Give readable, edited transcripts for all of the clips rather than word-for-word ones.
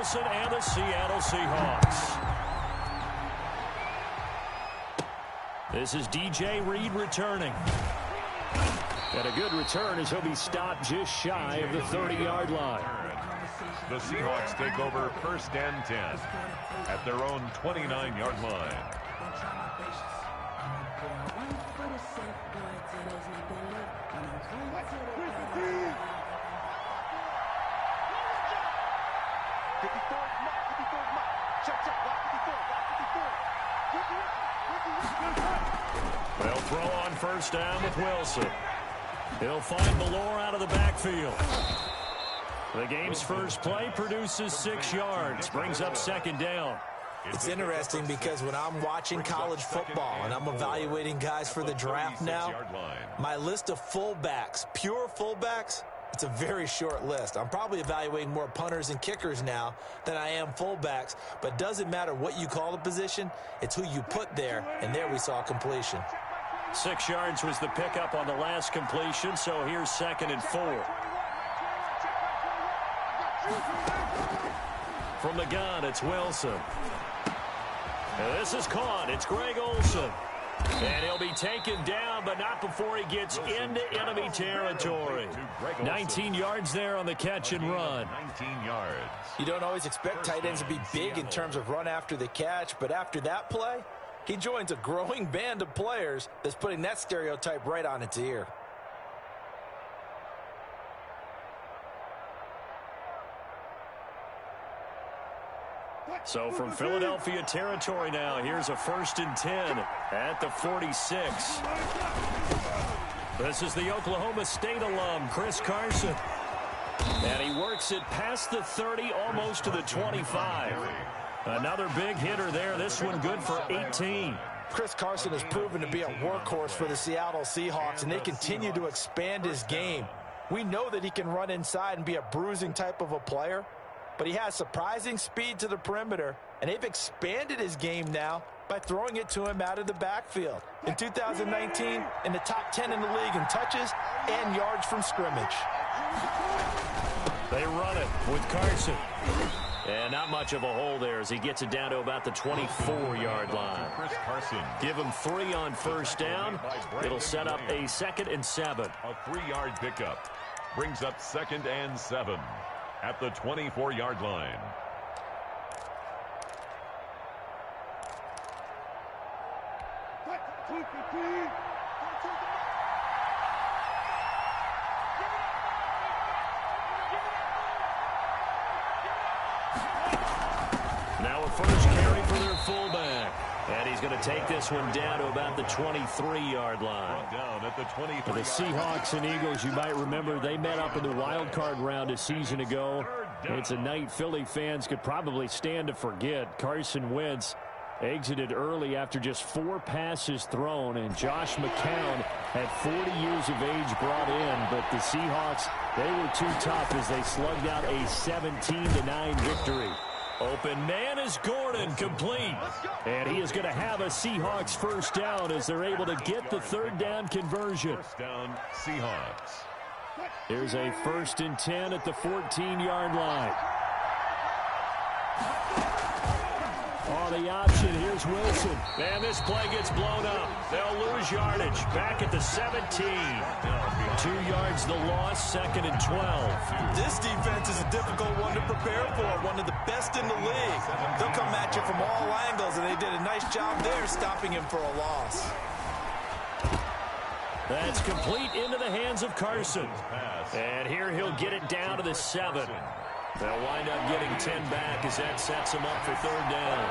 Wilson and the Seattle Seahawks. This is DJ Reed returning. And a good return as he'll be stopped just shy of the 30-yard line. The Seahawks take over 1st and 10 at their own 29-yard line. They'll throw on 1st down with Wilson. He'll find Ballore out of the backfield. The game's first play produces 6 yards, brings up 2nd down. It's interesting because when I'm watching college football and I'm evaluating guys for the draft now, my list of fullbacks, pure fullbacks, it's a very short list. I'm probably evaluating more punters and kickers now than I am fullbacks, but it doesn't matter what you call the position, it's who you put there, and there we saw completion. 6 yards was the pickup on the last completion, so here's 2nd and 4. From the gun, it's Wilson. And this is caught. It's Greg Olsen. And he'll be taken down, but not before he gets into enemy territory. 19 yards there on the catch and run. 19 yards. You don't always expect tight ends to be big in terms of run after the catch, but after that play, he joins a growing band of players that's putting that stereotype right on its ear. So from Philadelphia territory now, here's a 1st and 10 at the 46. This is the Oklahoma State alum, Chris Carson. And he works it past the 30, almost to the 25. Another big hitter there. This one good for 18. Chris Carson has proven to be a workhorse for the Seattle Seahawks, and they continue to expand his game. We know that he can run inside and be a bruising type of a player, but he has surprising speed to the perimeter, and they've expanded his game now by throwing it to him out of the backfield. In 2019, in the top 10 in the league in touches and yards from scrimmage. They run it with Carson. And not much of a hole there as he gets it down to about the 24-yard line. Give him 3 on 1st down. It'll set up a 2nd and 7. A 3-yard pickup brings up 2nd and 7 at the 24-yard line. Now a first carry for their fullback. And he's going to take this one down to about the 23-yard line. Down at the 23. For the Seahawks and Eagles, you might remember they met up in the wild card round a season ago. It's a night Philly fans could probably stand to forget. Carson Wentz exited early after just 4 passes thrown, and Josh McCown had 40 years of age brought in, but the Seahawks, they were too tough as they slugged out a 17-9 victory. Open man is Gordon, complete. And he is going to have a Seahawks 1st down as they're able to get the 3rd down conversion. 1st down, Seahawks. Here's a 1st and 10 at the 14-yard line. Oh, the option. Here's Wilson. And this play gets blown up. They'll lose yardage. Back at the 17. 2 yards the loss, 2nd and 12. This defense is a difficult one to prepare for, one of the best in the league. They'll come at you from all angles, and they did a nice job there stopping him for a loss. That's complete into the hands of Carson. And here he'll get it down to the 7. They'll wind up getting 10 back as that sets them up for 3rd down.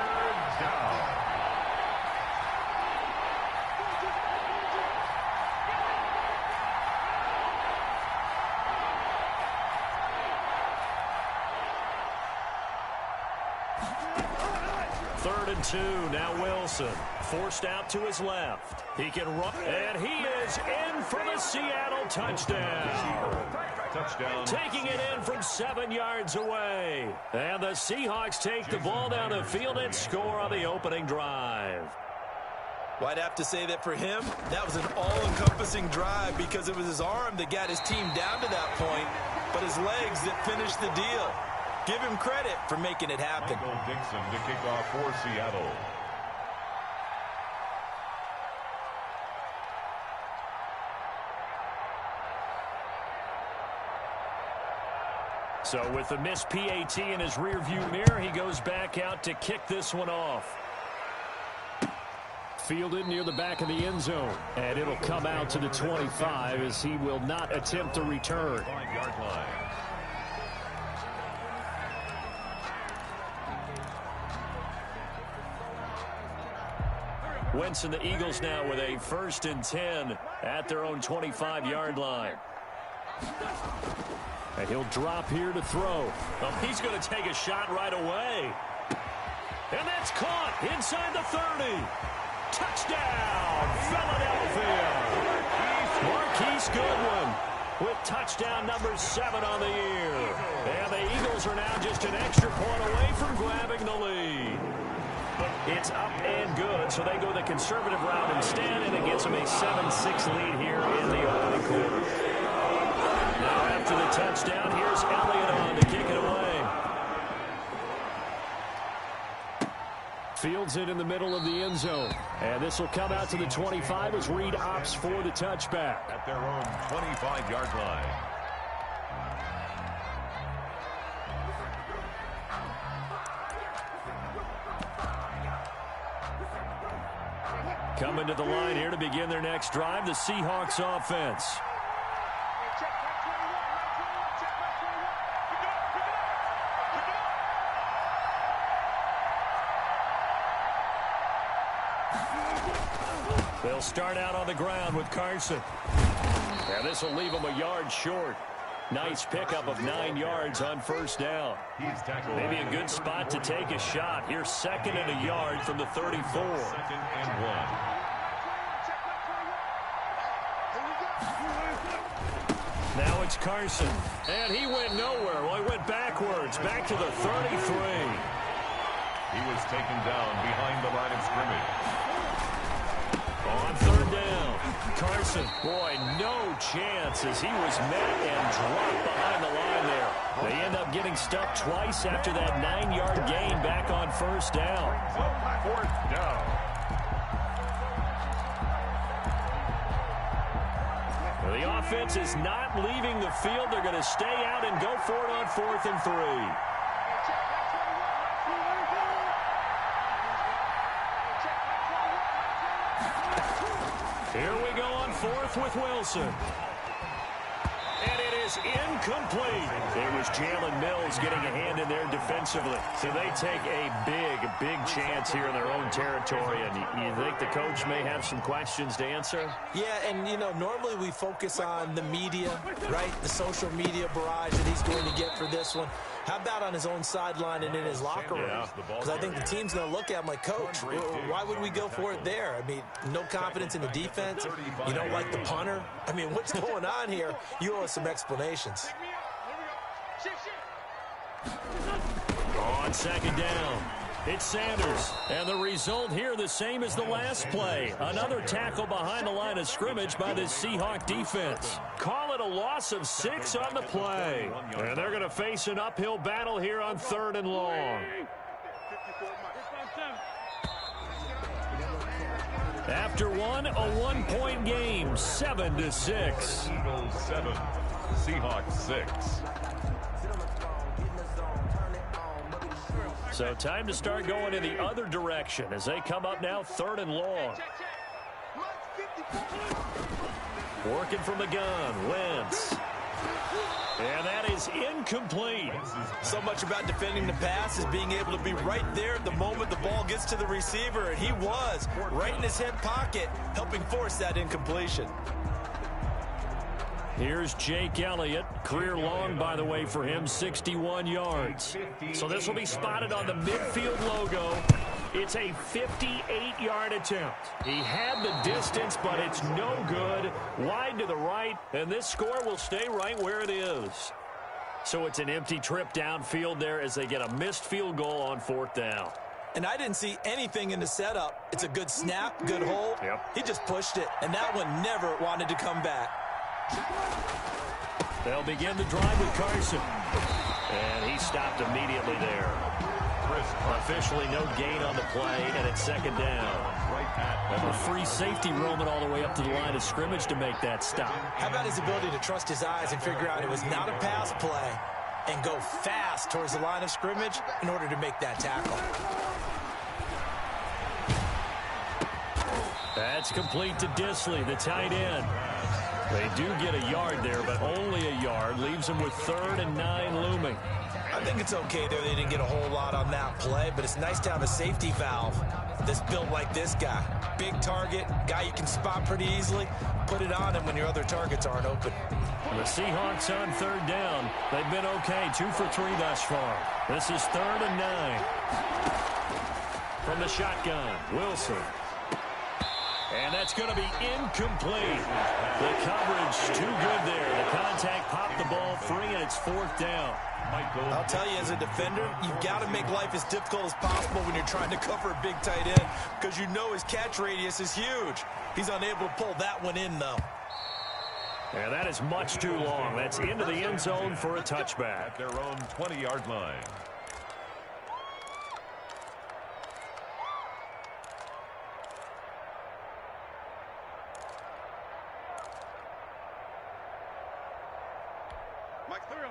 Third and 2. Now Wilson forced out to his left. He can run, and he is in for the Seattle touchdown. Taking it in from 7 yards away. And the Seahawks take the ball down the field and score on the opening drive. Well, I'd have to say that for him, that was an all-encompassing drive because it was his arm that got his team down to that point, but his legs that finished the deal. Give him credit for making it happen. Michael Dixon to kick off for Seattle. So with the missed PAT in his rearview mirror, he goes back out to kick this one off. Fielded near the back of the end zone. And it'll come out to the 25 as he will not attempt a return. 5-yard line. Wentz and the Eagles now with a 1st and 10 at their own 25-yard line. And he'll drop here to throw. Oh, he's going to take a shot right away. And that's caught inside the 30. Touchdown, Philadelphia. Marquise Goodwin with touchdown number 7 on the year. And the Eagles are now just an extra point away from grabbing the lead. It's up and good, so they go the conservative route instead, and it gets them a 7-6 lead here in the opening quarter. Now after the touchdown, here's Elliott on to kick it away. Fields it in the middle of the end zone. And this will come out to the 25 as Reed opts for the touchback. At their own 25-yard line. Coming to the line here to begin their next drive, the Seahawks offense. They'll start out on the ground with Carson. And this will leave him a yard short. Nice pickup of 9 yards on 1st down. Maybe a good spot to take a shot. Here's 2nd and a yard from the 34. 2nd and 1. Now it's Carson. And he went nowhere. Well, he went backwards. Back to the 33. He was taken down behind the line of scrimmage. On 3rd down, Carson, boy, no chance as he was met and dropped behind the line there. They end up getting stuck twice after that 9-yard gain back on 1st down. 4th down. Well, the offense is not leaving the field. They're going to stay out and go for it on 4th and 3. Here we go on 4th with Wilson. And it is incomplete. It was Jalen Mills getting a hand in there defensively. So they take a big chance here in their own territory. And you think the coach may have some questions to answer? Yeah, and, you know, normally we focus on the media, right? The social media barrage that he's going to get for this one. How about on his own sideline and in his locker room? Because I think the team's going to look at him like, Coach, why would we go for it there? I mean, no confidence in the defense. You don't like the punter. I mean, what's going on here? You owe us some explanations. On 2nd down, it's Sanders. And the result here the same as the last play. Another tackle behind the line of scrimmage by this Seahawk defense. Call it a loss of 6 on the play. And they're going to face an uphill battle here on 3rd and long. After one, a 1-point game, 7-6. Eagles 7, Seahawks 6. So time to start going in the other direction as they come up now 3rd and long. Working from the gun, Wentz. And that is incomplete. So much about defending the pass is being able to be right there at the moment the ball gets to the receiver. And he was right in his hip pocket, helping force that incompletion. Here's Jake Elliott. Career long, by the way, for him, 61 yards. So this will be spotted on the midfield logo. It's a 58-yard attempt. He had the distance, but it's no good. Wide to the right, and this score will stay right where it is. So it's an empty trip downfield there as they get a missed field goal on 4th down. And I didn't see anything in the setup. It's a good snap, good hold. Yep. He just pushed it, and that one never wanted to come back. They'll begin the drive with Carson. And he stopped immediately there. Officially no gain on the play, and it's second down. And the free safety roaming all the way up to the line of scrimmage to make that stop. How about his ability to trust his eyes and figure out it was not a pass play and go fast towards the line of scrimmage in order to make that tackle. That's complete to Disley, the tight end. They do get a yard there, but only a yard. Leaves them with 3rd and 9 looming. I think it's okay there. They didn't get a whole lot on that play, but it's nice to have a safety valve that's built like this guy. Big target, guy you can spot pretty easily. Put it on him when your other targets aren't open. The Seahawks on 3rd down. They've been okay, 2 for 3 thus far. This is 3rd and 9. From the shotgun, Wilson. And that's going to be incomplete. The coverage too good there. The contact popped the ball free, and it's 4th down. I'll tell you, as a defender, you've got to make life as difficult as possible when you're trying to cover a big tight end because you know his catch radius is huge. He's unable to pull that one in, though. And that is much too long. That's into the end zone for a touchback. At their own 20-yard line.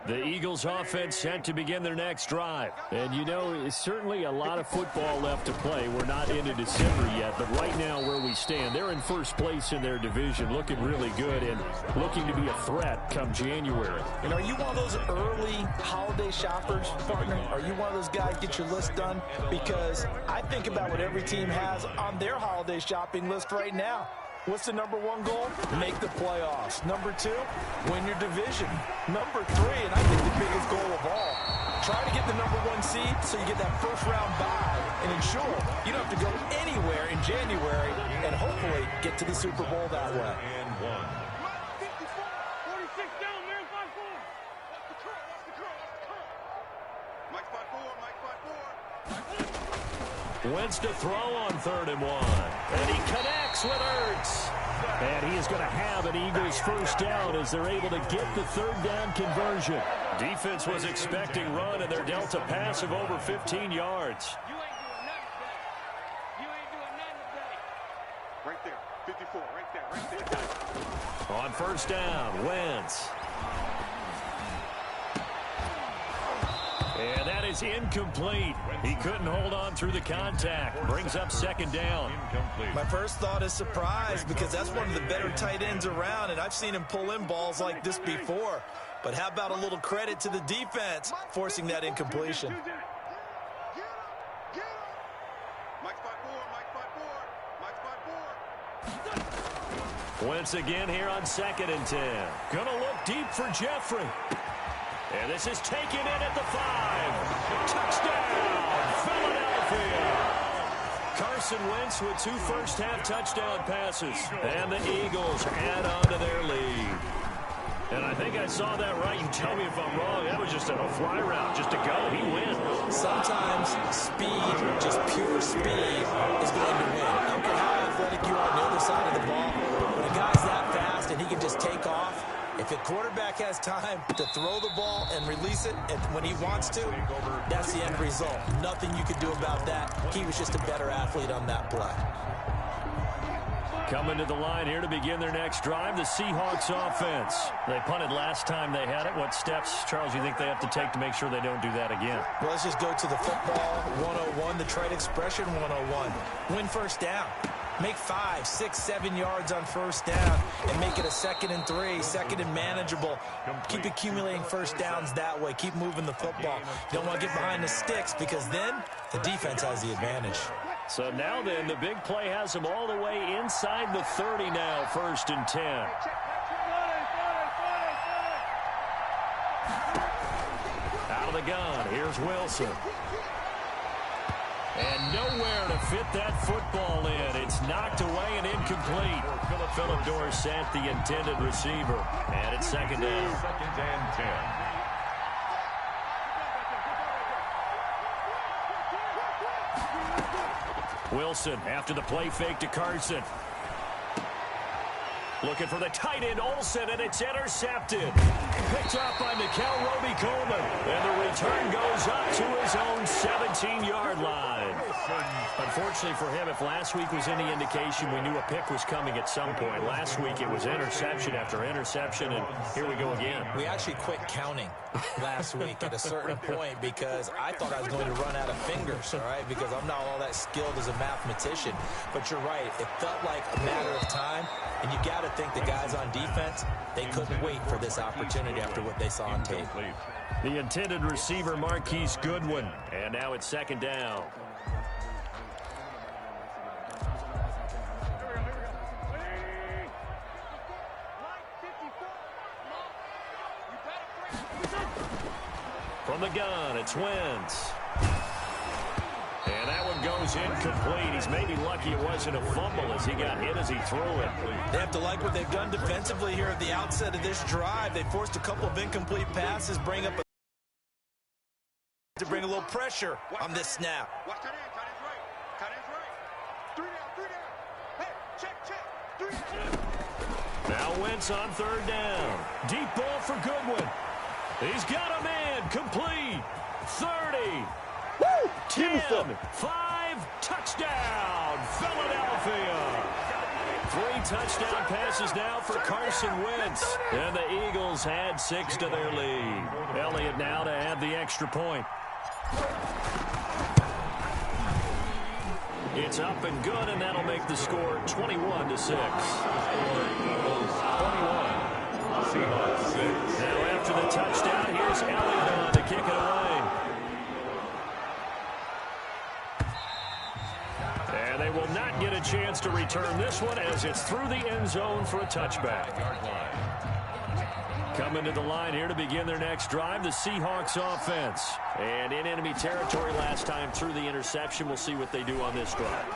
The Eagles offense set to begin their next drive. And, you know, it's certainly a lot of football left to play. We're not into December yet, but right now where we stand, they're in first place in their division, looking really good and looking to be a threat come January. And are you one of those early holiday shoppers, partner? Are you one of those guys get your list done? Because I think about what every team has on their holiday shopping list right now. What's the #1 goal? Make the playoffs. #2, win your division. #3, and I think the biggest goal of all, try to get the #1 seed so you get that first-round bye and ensure you don't have to go anywhere in January and hopefully get to the Super Bowl that way. And 1. Wentz to throw on 3rd and 1. And he connects with Ertz. And he is going to have an Eagles first down as they're able to get the 3rd down conversion. Defense was expecting run, and they're dealt a pass of over 15 yards. You ain't doing nothing today. Right there. 54. Right there. On first down, Wentz. And that is incomplete. He couldn't hold on through the contact. Brings up 2nd down. My first thought is surprise because that's one of the better tight ends around, and I've seen him pull in balls like this before. But how about a little credit to the defense forcing that incompletion? Wentz again here on 2nd and 10. Gonna look deep for Jeffrey. And this is taken in at the 5. Touchdown, Philadelphia. Carson Wentz with 2 first-half touchdown passes. And the Eagles add on to their lead. And I think I saw that right. You tell me if I'm wrong. That was just a fly route, just to go. He wins. Sometimes speed, just pure speed, is going to win. I don't care how athletic you are on the other side of the ball. When a guy's that fast and he can just take off, if a quarterback has time to throw the ball and release it when he wants to, that's the end result. Nothing you could do about that. He was just a better athlete on that play. Coming to the line here to begin their next drive, the Seahawks offense. They punted last time they had it. What steps, Charles, do you think they have to take to make sure they don't do that again? Well, let's just go to the football 101, the trade expression 101. Win first down. Make 5, 6, 7 yards on first down and make it a 2nd and 3, 2nd and manageable. Keep accumulating first downs that way. Keep moving the football. You don't want to get behind the sticks because then the defense has the advantage. So now then, the big play has them all the way inside the 30 now, 1st and 10. Out of the gun, here's Wilson. And nowhere to fit that football in. It's knocked away and incomplete. Philip Dorsett, the intended receiver. And it's 2nd down. 2nd and 10. Wilson after the play fake to Carson. Looking for the tight end, Olsen, and it's intercepted. Picked up by Nickel Roby-Coleman. And the return goes up to his own 17-yard line. Unfortunately for him, if last week was any indication, we knew a pick was coming at some point. Last week it was interception after interception, and here we go again. We actually quit counting last week at a certain point because I thought I was going to run out of fingers, all right, because I'm not all that skilled as a mathematician. But you're right. It felt like a matter of time, and you got to think the guys on defense, they couldn't wait for this opportunity after what they saw on tape. The intended receiver, Marquise Goodwin, and now it's second down. From the gun, it's Wentz. And that one goes incomplete. He's maybe lucky it wasn't a fumble as he got hit as he threw it. They have to like what they've done defensively here at the outset of this drive. They forced a couple of incomplete passes, bring a little pressure on this snap. Watch that in. Tight end's right. 3 down. Hey, check. 3 down. Now Wentz on third down. Deep ball for Goodwin. He's got a man. Complete. 30. 10. 5. Touchdown. Philadelphia. 3 touchdown passes now for Carson Wentz. And the Eagles add 6 to their lead. Elliott now to add the extra point. It's up and good, and that'll make the score 21-6. 21. Seahawks 6. Now after the touchdown, here's Elliott on to kick it away. And they will not get a chance to return this one as it's through the end zone for a touchback. Coming to the line here to begin their next drive, the Seahawks offense. And in enemy territory last time through the interception. We'll see what they do on this drive.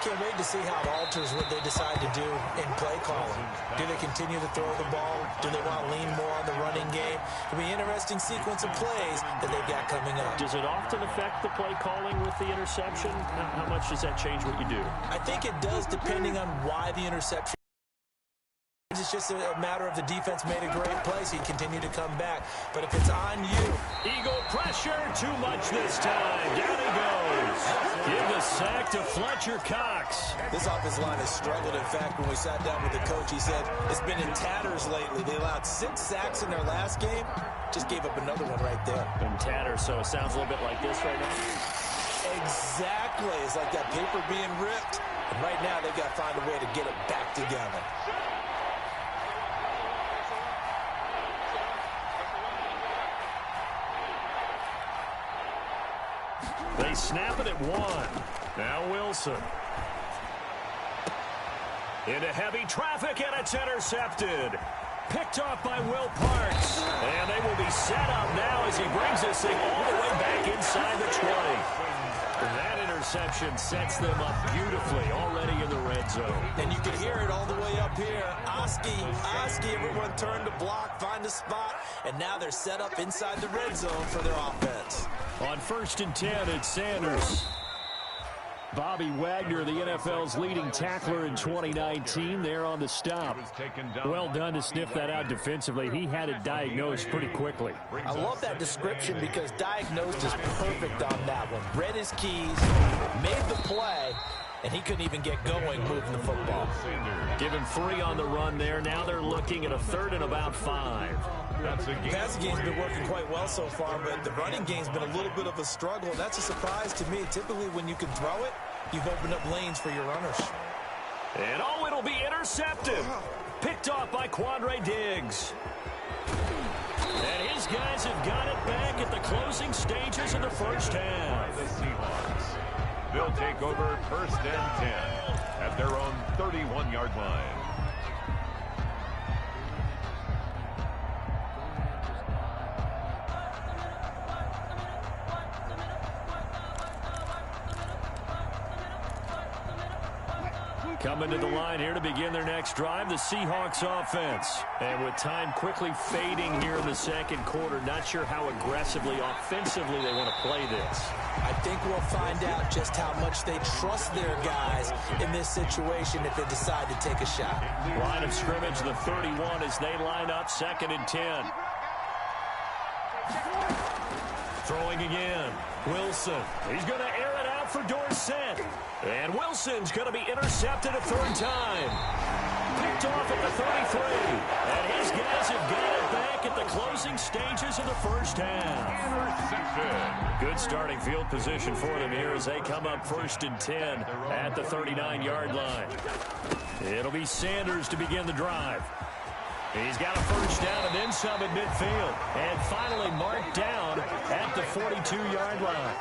Can't wait to see how it alters what they decide to do in play calling. Do they continue to throw the ball? Do they want to lean more on the running game? It'll be an interesting sequence of plays that they've got coming up. Does it often affect the play calling with the interception? How much does that change what you do? I think it does depending on why the interception. It's just a matter of the defense made a great play, so you continue to come back. But if it's on you. Eagle pressure, too much this time. Down he goes. Give the sack to Fletcher Cox. This offensive line has struggled. In fact, when we sat down with the coach, he said it's been in tatters lately. They allowed 6 sacks in their last game. Just gave up another one right there. In tatters, so it sounds a little bit like this right now. Exactly. It's like that paper being ripped. And right now, they've got to find a way to get it back together. They snap it at 1. Now Wilson. Into heavy traffic, and it's intercepted. Picked off by Will Parks. And they will be set up now as he brings this thing all the way back inside the 20. That interception sets them up beautifully already in the red zone. And you can hear it all the way up here. Oski, everyone turned to block, find a spot, and now they're set up inside the red zone for their offense. On 1st and 10, it's Sanders. Bobby Wagner, the NFL's leading tackler in 2019, there on the stop. Well done to sniff that out defensively. He had it diagnosed pretty quickly. I love that description because diagnosed is perfect on that one. Read his keys, made the play, and he couldn't even get going moving the football. Give him 3 on the run there. Now they're looking at a 3rd and about 5. The passing game's been working quite well so far, but the running game's been a little bit of a struggle. That's a surprise to me. Typically, when you can throw it, you've opened up lanes for your runners. And it'll be intercepted. Picked off by Quandre Diggs. And his guys have got it back at the closing stages of the first half. The Seahawks. They'll take over 1st and 10 at their own 31-yard line. Coming to the line here to begin their next drive, the Seahawks offense. And with time quickly fading here in the second quarter, not sure how aggressively, offensively they want to play this. I think we'll find out just how much they trust their guys in this situation if they decide to take a shot. Line of scrimmage, the 31 as they line up, 2nd and 10. Throwing again. Wilson. He's going to air it out for Dorsett. And Wilson's going to be intercepted a 3rd time. Picked off at the 33. And his guys have got it back at the closing stages of the first half. Interception. Good starting field position for them here as they come up 1st and 10 at the 39-yard line. It'll be Sanders to begin the drive. He's got a 1st down and then some at midfield. And finally marked down at the 42-yard line.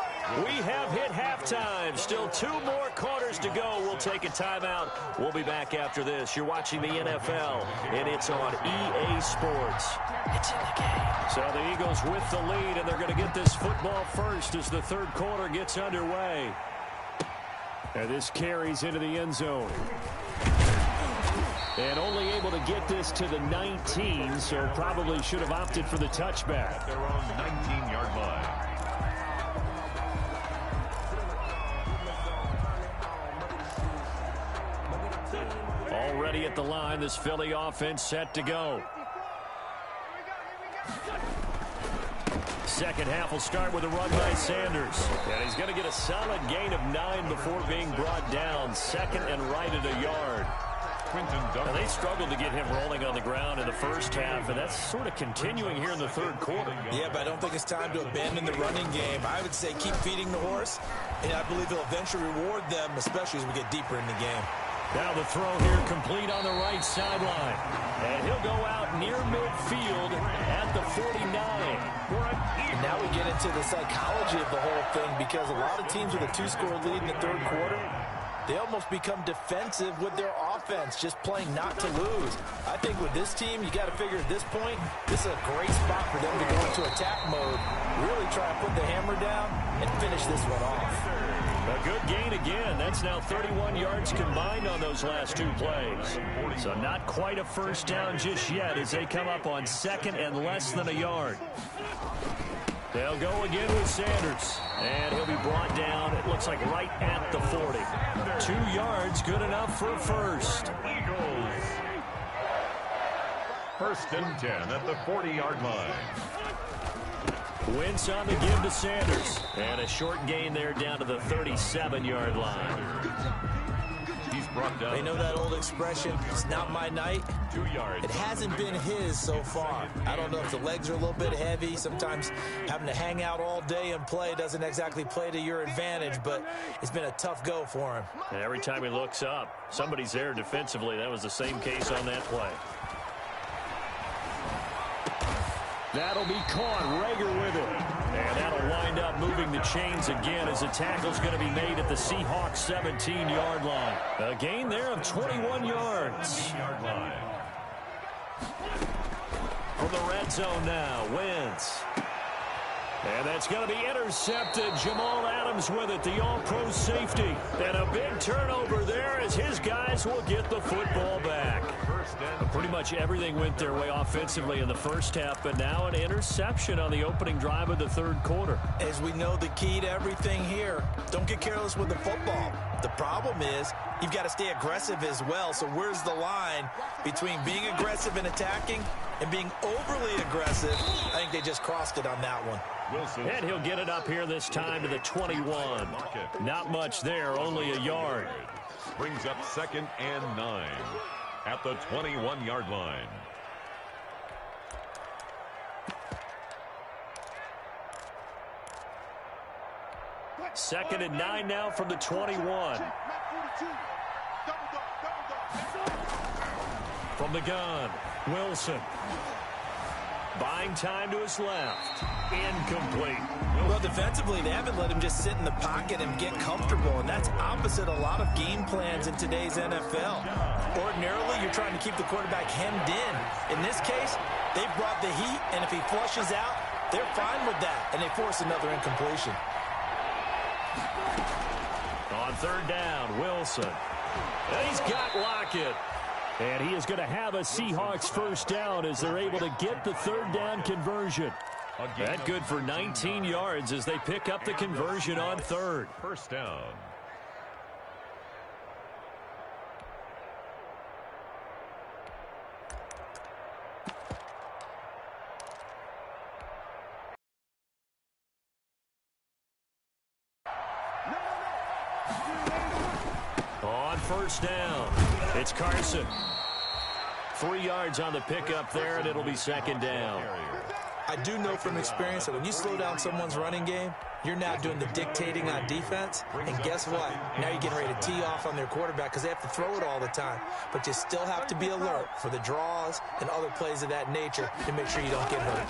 We have hit halftime. Still 2 more quarters to go. We'll take a timeout. We'll be back after this. You're watching the NFL, and it's on EA Sports. It's in the game. So the Eagles with the lead, and they're going to get this football first as the 3rd quarter gets underway. And this carries into the end zone. And only able to get this to the 19, so probably should have opted for the touchback. Their own 19-yard line. Already at the line, this Philly offense set to go. Second half will start with a run by Sanders. And he's going to get a solid gain of 9 before being brought down. 2nd and right at a yard. Now, they struggled to get him rolling on the ground in the first half, and that's sort of continuing here in the 3rd quarter. Yeah, but I don't think it's time to abandon the running game. I would say keep feeding the horse, and I believe he'll eventually reward them, especially as we get deeper in the game. Now the throw here complete on the right sideline. And he'll go out near midfield at the 49. And now we get into the psychology of the whole thing, because a lot of teams with a 2-score lead in the 3rd quarter, they almost become defensive with their offense, just playing not to lose. I think with this team, you got to figure at this point, this is a great spot for them to go into attack mode, really try and put the hammer down and finish this one off. A good gain again. That's now 31 yards combined on those last 2 plays. So not quite a 1st down just yet as they come up on 2nd and less than a yard. They'll go again with Sanders. And he'll be brought down, it looks like right at the 40. 2 yards, good enough for a 1st. Eagles. 1st and 10 at the 40-yard line. Wentz on the give to Sanders. And a short gain there down to the 37-yard line. He's brought down. They know that old expression, it's not my night. 2 yards. It hasn't been his so far. I don't know if the legs are a little bit heavy. Sometimes having to hang out all day and play doesn't exactly play to your advantage, but it's been a tough go for him. And every time he looks up, somebody's there defensively. That was the same case on that play. That'll be caught. Rager with it. And that'll wind up moving the chains again as the tackle's going to be made at the Seahawks 17-yard line. A gain there of 21 yards. From the red zone now, Wentz. And that's going to be intercepted. Jamal Adams with it, the all-pro safety. And a big turnover there as his guys will get the football back. Pretty much everything went their way offensively in the first half, but now an interception on the opening drive of the 3rd quarter. As we know, the key to everything here, don't get careless with the football. The problem is you've got to stay aggressive as well. So where's the line between being aggressive and attacking and being overly aggressive? I think they just crossed it on that one. Wilson. And he'll get it up here this time to the 21. Not much there, only a yard. Brings up 2nd and 9 at the 21-yard line. Second and 9 now from the 21. From the gun, Wilson. Buying time to his left. Incomplete. Well, defensively, they haven't let him just sit in the pocket and get comfortable, and that's opposite a lot of game plans in today's NFL. Ordinarily, you're trying to keep the quarterback hemmed in. In this case, they brought the heat, and if he flushes out, they're fine with that, and they force another incompletion. On 3rd down, Wilson. And he's got Lockett. And he is going to have a Seahawks first down as they're able to get the third down conversion. That good for 19 yards as they pick up the conversion on third. First down. On first down, it's Carson. 3 yards on the pickup there, and it'll be second down. I do know from experience that when you slow down someone's running game, you're now doing the dictating on defense. And guess what? Now you're getting ready to tee off on their quarterback because they have to throw it all the time. But you still have to be alert for the draws and other plays of that nature to make sure you don't get hurt.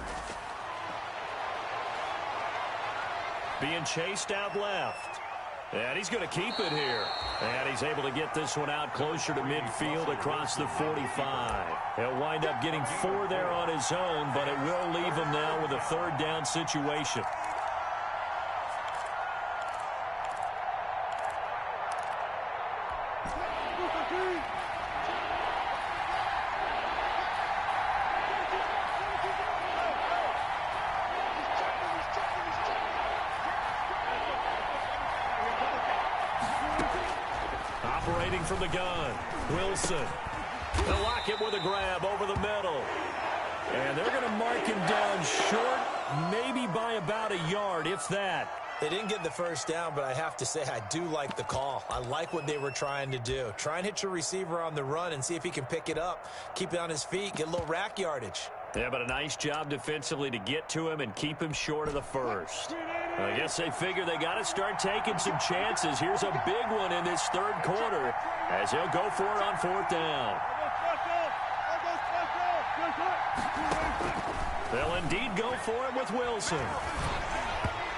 Being chased out left. And he's going to keep it here. And he's able to get this one out closer to midfield across the 45. He'll wind up getting 4 there on his own, but it will leave him now with a third down situation. Operating from the gun, Wilson. They'll lock it with a grab over the middle. And they're going to mark him down short, maybe by about a yard, if that. They didn't get the first down, but I have to say I do like the call. I like what they were trying to do. Try and hit your receiver on the run and see if he can pick it up. Keep it on his feet, get a little rack yardage. Yeah, but a nice job defensively to get to him and keep him short of the first. I guess they figure they got to start taking some chances. Here's a big one in this third quarter as he'll go for it on fourth down. They'll indeed go for it with Wilson.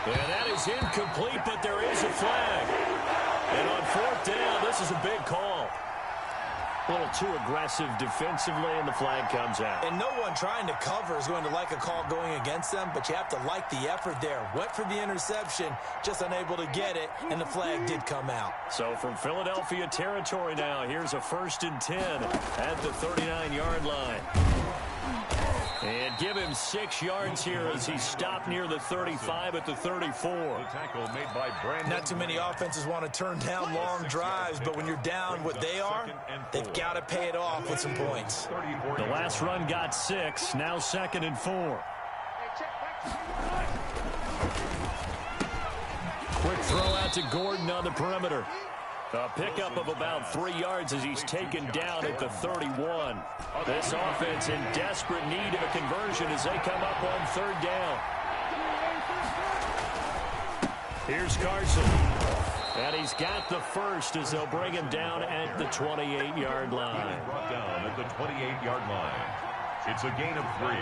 And that is incomplete, but there is a flag. And on fourth down, this is a big call. A little too aggressive defensively, and the flag comes out. And no one trying to cover is going to like a call going against them, but you have to like the effort there. Went for the interception, just unable to get it, and the flag did come out. So from Philadelphia territory now, here's a 1st and 10 at the 39-yard line. And give him 6 yards here as he stopped near the 35 at the 34. The tackle made by Brandon. Not too many offenses want to turn down long drives, but when you're down what they are, they've got to pay it off with some points. The last run got 6, now 2nd and 4. Quick throw out to Gordon on the perimeter. A pickup of about 3 yards as he's taken down at the 31. This offense in desperate need of a conversion as they come up on third down. Here's Carson. And he's got the first as they'll bring him down at the 28-yard line. Brought down at the 28-yard line. It's a gain of 3.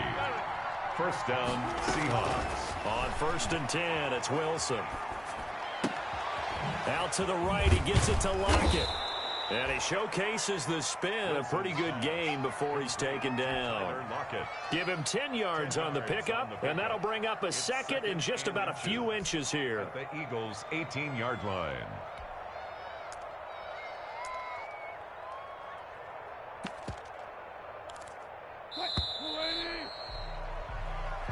First down, Seahawks. On 1st and 10, it's Wilson. Out to the right, he gets it to Lockett. And he showcases the spin. A pretty good game before he's taken down. Give him 10 yards on the pickup, and that'll bring up a 2nd and just about a few inches here. At the Eagles' 18-yard line.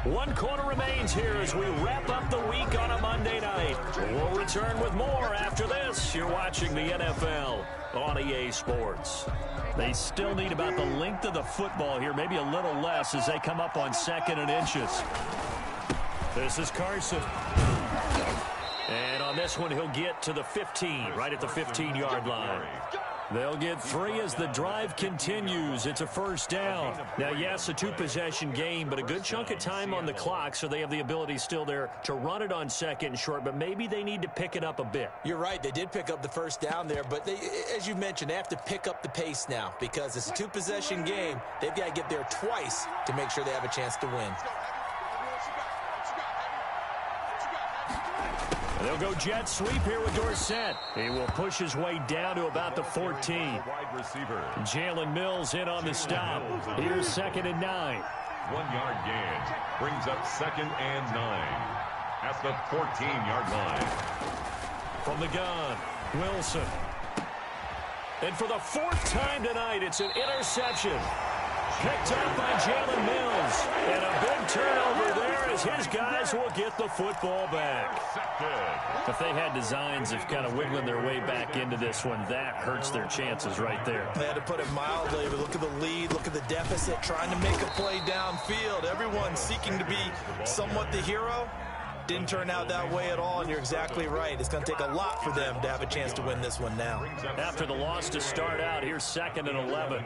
One quarter remains here as we wrap up the week on a Monday night. We'll return with more after this. You're watching the NFL on EA Sports. They still need about the length of the football here, maybe a little less as they come up on 2nd and inches. This is Carson. And on this one, he'll get to the 15, right at the 15-yard line. They'll get 3 as the drive continues. It's a first down. Now, yes, a 2-possession game, but a good chunk of time on the clock, so they have the ability still there to run it on 2nd and short, but maybe they need to pick it up a bit. You're right. They did pick up the first down there, but they, as you mentioned, they have to pick up the pace now because it's a 2-possession game. They've got to get there twice to make sure they have a chance to win. They'll go jet sweep here with Dorsett. He will push his way down to about the 14. Wide receiver. Jalen Mills in on the stop. Here's 2nd and 9. 1-yard gain. Brings up 2nd and 9. At the 14-yard line. From the gun, Wilson. And for the fourth time tonight, it's an interception. Picked up by Jalen Mills. And a big turnover there as his guys will get the football back. If they had designs of kind of wiggling their way back into this one, that hurts their chances right there. They had to put it mildly, but look at the lead, look at the deficit, trying to make a play downfield. Everyone seeking to be somewhat the hero. Didn't turn out that way at all, and you're exactly right. It's going to take a lot for them to have a chance to win this one now. After the loss to start out, here's 2nd and 11.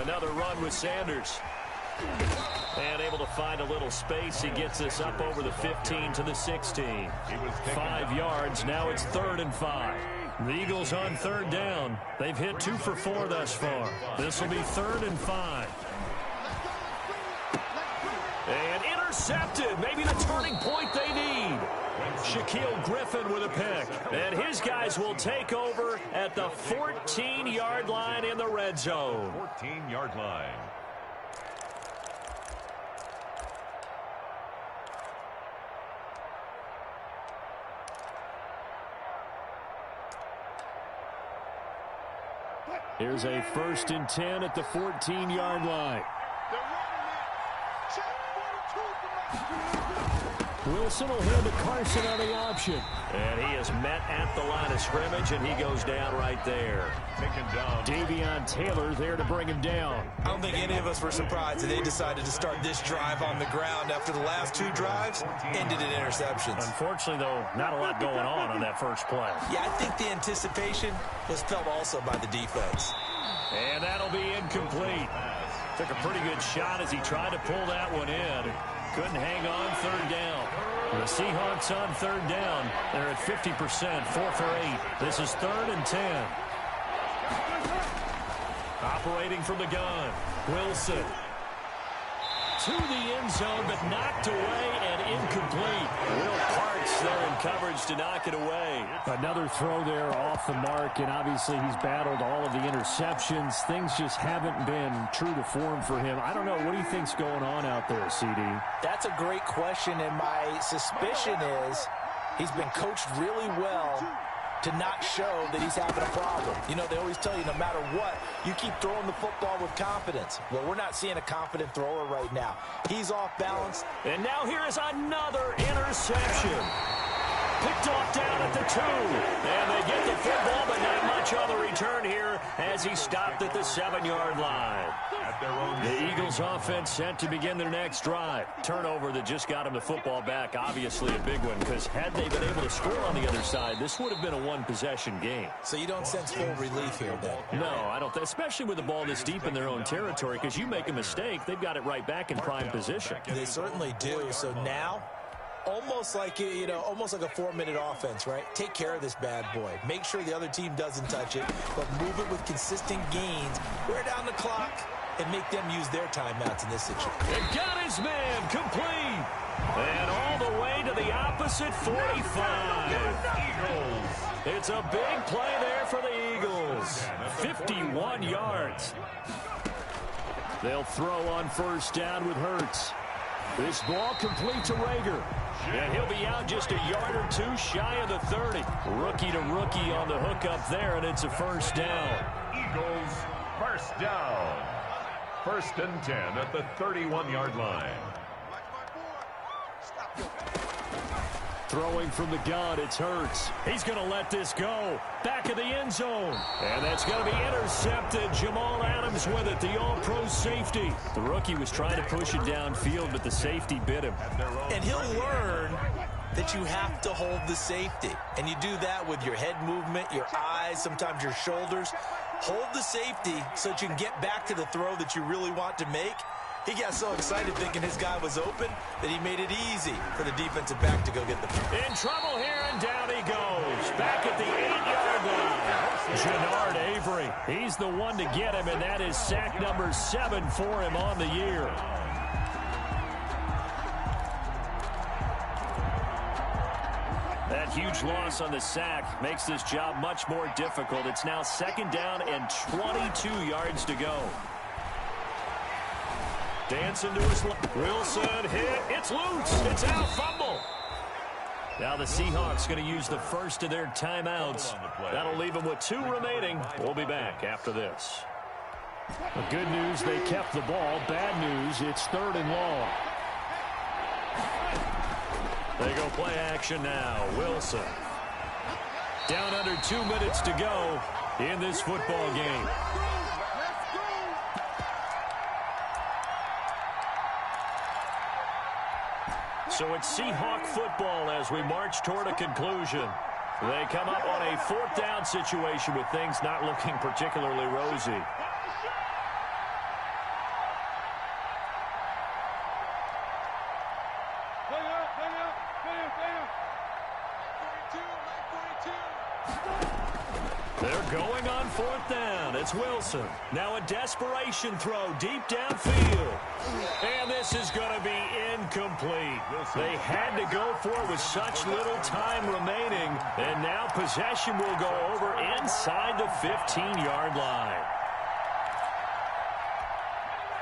Another run with Sanders. And able to find a little space. He gets this up over the 15 to the 16. 5 yards. Now it's 3rd and 5. The Eagles on 3rd down. They've hit 2 for 4 thus far. This will be 3rd and 5. And intercepted. Maybe the turning point they need. Shaquille Griffin with a pick. And his guys will take over at the 14-yard line in the red zone. 14-yard line. Here's a 1st and 10 at the 14-yard line. Wilson will hand to Carson on the option. And he is met at the line of scrimmage, and he goes down right there. Taken down. Davion Taylor there to bring him down. I don't think any of us were surprised that they decided to start this drive on the ground after the last 2 drives ended in interceptions. Unfortunately, though, not a lot going on that first play. Yeah, I think the anticipation was felt also by the defense. And that'll be incomplete. Took a pretty good shot as he tried to pull that one in. Couldn't hang on 3rd down. The Seahawks on 3rd down. They're at 50%, 4 for 8. This is 3rd and 10. Operating from the gun. Wilson. To the end zone, but knocked away and incomplete. Will Parks there in coverage to knock it away. Another throw there off the mark, and obviously he's battled all of the interceptions. Things just haven't been true to form for him. I don't know. What do you think's going on out there, CD? That's a great question, and my suspicion is he's been coached really well to not show that he's having a problem. You know, they always tell you no matter what, you keep throwing the football with confidence. Well, we're not seeing a confident thrower right now. He's off balance. And now here is another interception. Picked off down at the 2. And they get the football, but not much on the return here as he stopped at the 7-yard line. The Eagles offense set to begin their next drive. Turnover that just got him the football back. Obviously a big one, because had they been able to score on the other side, this would have been a one-possession game. So you don't sense full relief here, then? No, I don't. Especially with the ball this deep in their own territory, because you make a mistake, they've got it right back in prime position. They certainly do. So now, almost like, you know, almost like a 4-minute offense, right? Take care of this bad boy. Make sure the other team doesn't touch it, but move it with consistent gains. Wear down the clock and make them use their timeouts in this situation. And got his man complete. And all the way to the opposite 45. It's a big play there for the Eagles. 51 yards. They'll throw on 1st down with Hurts. This ball complete to Rager. And he'll be out just a yard or 2 shy of the 30. Rookie to rookie on the hook up there, and it's a 1st down. Eagles 1st down. 1st and 10 at the 31-yard line. Throwing from the gun, it's Hurts. He's going to let this go. Back of the end zone. And that's going to be intercepted. Jamal Adams with it, the all-pro safety. The rookie was trying to push it downfield, but the safety bit him. And he'll learn that you have to hold the safety. And you do that with your head movement, your eyes, sometimes your shoulders. Hold the safety so that you can get back to the throw that you really want to make. He got so excited thinking his guy was open that he made it easy for the defensive back to go get the ball. In trouble here, and down he goes. Back at the 8-yard line. Jannard Avery. He's the one to get him, and that is sack number 7 for him on the year. That huge loss on the sack makes this job much more difficult. It's now 2nd down and 22 yards to go. Dancing to his left. Wilson hit. It's loose. It's out. Fumble. Now the Seahawks going to use the first of their timeouts. That'll leave them with 2 remaining. We'll be back after this. The good news, they kept the ball. Bad news, it's 3rd and long. They go play action now. Wilson. Down under 2 minutes to go in this football game. So it's Seahawk football as we march toward a conclusion. They come up on a 4th down situation with things not looking particularly rosy. They're going on 4th down. It's Wilson. Now a desperation throw deep downfield. And this is going to be incomplete. They had to go for it with such little time remaining. And now possession will go over inside the 15-yard line.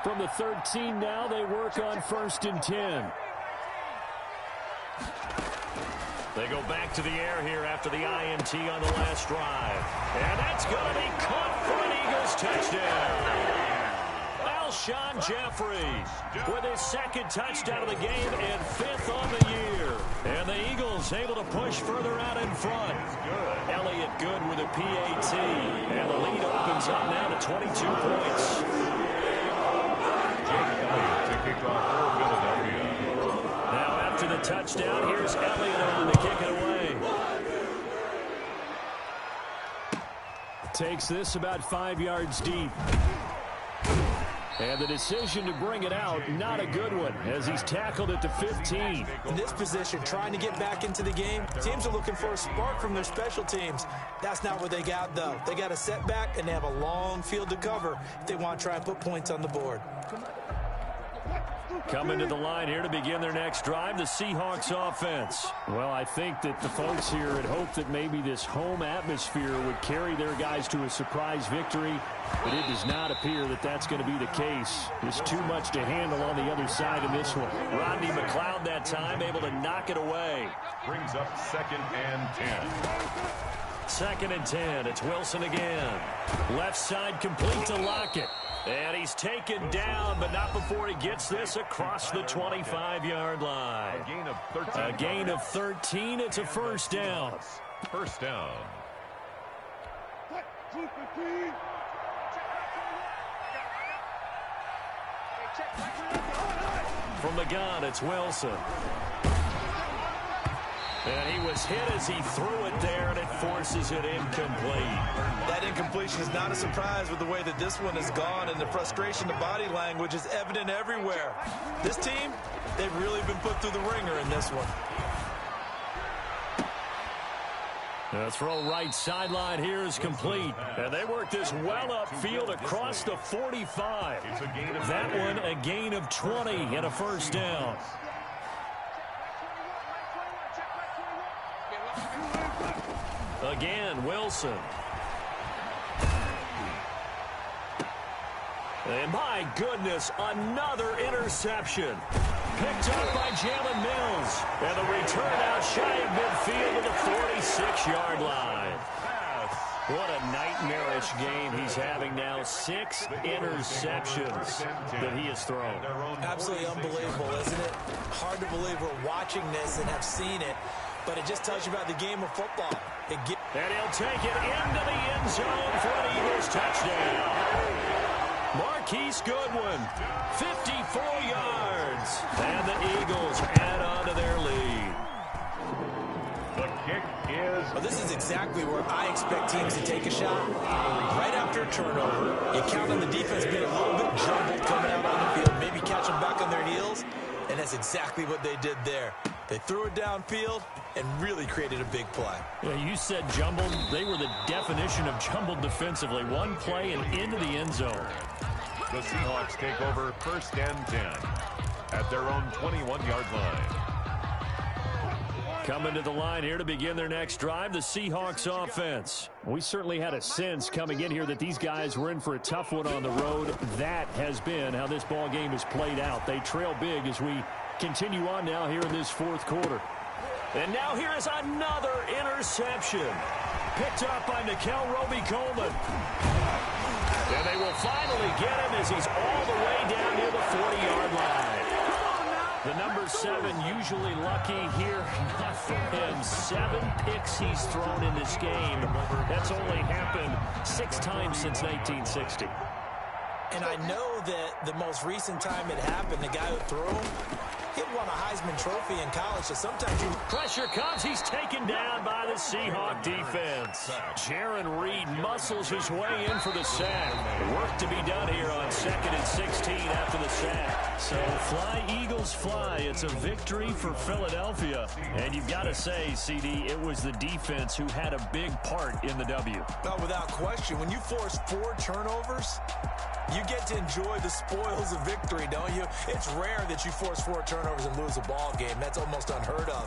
From the 13 now, they work on 1st and 10. They go back to the air here after the INT on the last drive. And that's going to be caught for an Eagles touchdown. Alshon Jeffrey with his 2nd touchdown of the game and 5th on the year. And the Eagles able to push further out in front. Elliott good with a PAT. And the lead opens up now to 22 points. Now after the touchdown, here's Elliott on to kick it away. Takes this about 5 yards deep. And the decision to bring it out, not a good one, as he's tackled at the 15. In this position, trying to get back into the game, teams are looking for a spark from their special teams. That's not what they got, though. They got a setback, and they have a long field to cover if they want to try and put points on the board. Coming to the line here to begin their next drive, the Seahawks offense. Well, I think that the folks here had hoped that maybe this home atmosphere would carry their guys to a surprise victory, but it does not appear that that's going to be the case. There's too much to handle on the other side in this one. Rodney McLeod that time able to knock it away. Brings up 2nd and 10. 2nd and 10. It's Wilson again. Left side complete to Lockett. And he's taken down, but not before he gets this across the 25-yard line. A gain of 13. It's a 1st down. 1st down. From the gun, it's Wilson. And he was hit as he threw it there, and it forces it incomplete. That incompletion is not a surprise with the way that this one has gone, and the frustration, the body language is evident everywhere. This team, they've really been put through the ringer in this one. The throw right sideline here is complete. And they work this well upfield across the 45. That one a gain of 20 and a 1st down. Again, Wilson. And my goodness, another interception. Picked up by Jalen Mills. And the return out shy of midfield to the 46-yard line. What a nightmarish game he's having now. 6 interceptions that he has thrown. Absolutely unbelievable, isn't it? Hard to believe we're watching this and have seen it. But it just tells you about the game of football. And he'll take it into the end zone for an Eagles touchdown. Marquise Goodwin, 54 yards. And the Eagles add on to their lead. The kick is... Well, this is exactly where I expect teams to take a shot. Right after a turnover, you count on the defense being a little bit jumbled coming out on the field, maybe catch them back on their heels, and that's exactly what they did there. They threw it downfield and really created a big play. Yeah, you said jumbled. They were the definition of jumbled defensively. One play and into the end zone. The Seahawks take over 1st and 10 at their own 21-yard line. Coming to the line here to begin their next drive, the Seahawks offense. We certainly had a sense coming in here that these guys were in for a tough one on the road. That has been how this ball game has played out. They trail big as we continue on now here in this 4th quarter. And now here is another interception. Picked up by Nickel Roby-Coleman. And they will finally get him as he's all the way down near the 40-yard line. The number 7 usually lucky here. Not for him. 7 picks he's thrown in this game. That's only happened 6 times since 1960. And I know that the most recent time it happened, the guy who threw him, he won a Heisman Trophy in college, so sometimes you... Pressure comes. He's taken down by the Seahawk defense. Jaron Reed muscles his way in for the sack. Work to be done here on 2nd and 16 after the sack. So fly, Eagles, fly. It's a victory for Philadelphia. And you've got to say, CD, it was the defense who had a big part in the W. No, without question. When you force 4 turnovers, you get to enjoy the spoils of victory, don't you? It's rare that you force 4 turnovers and lose a ball game. That's almost unheard of.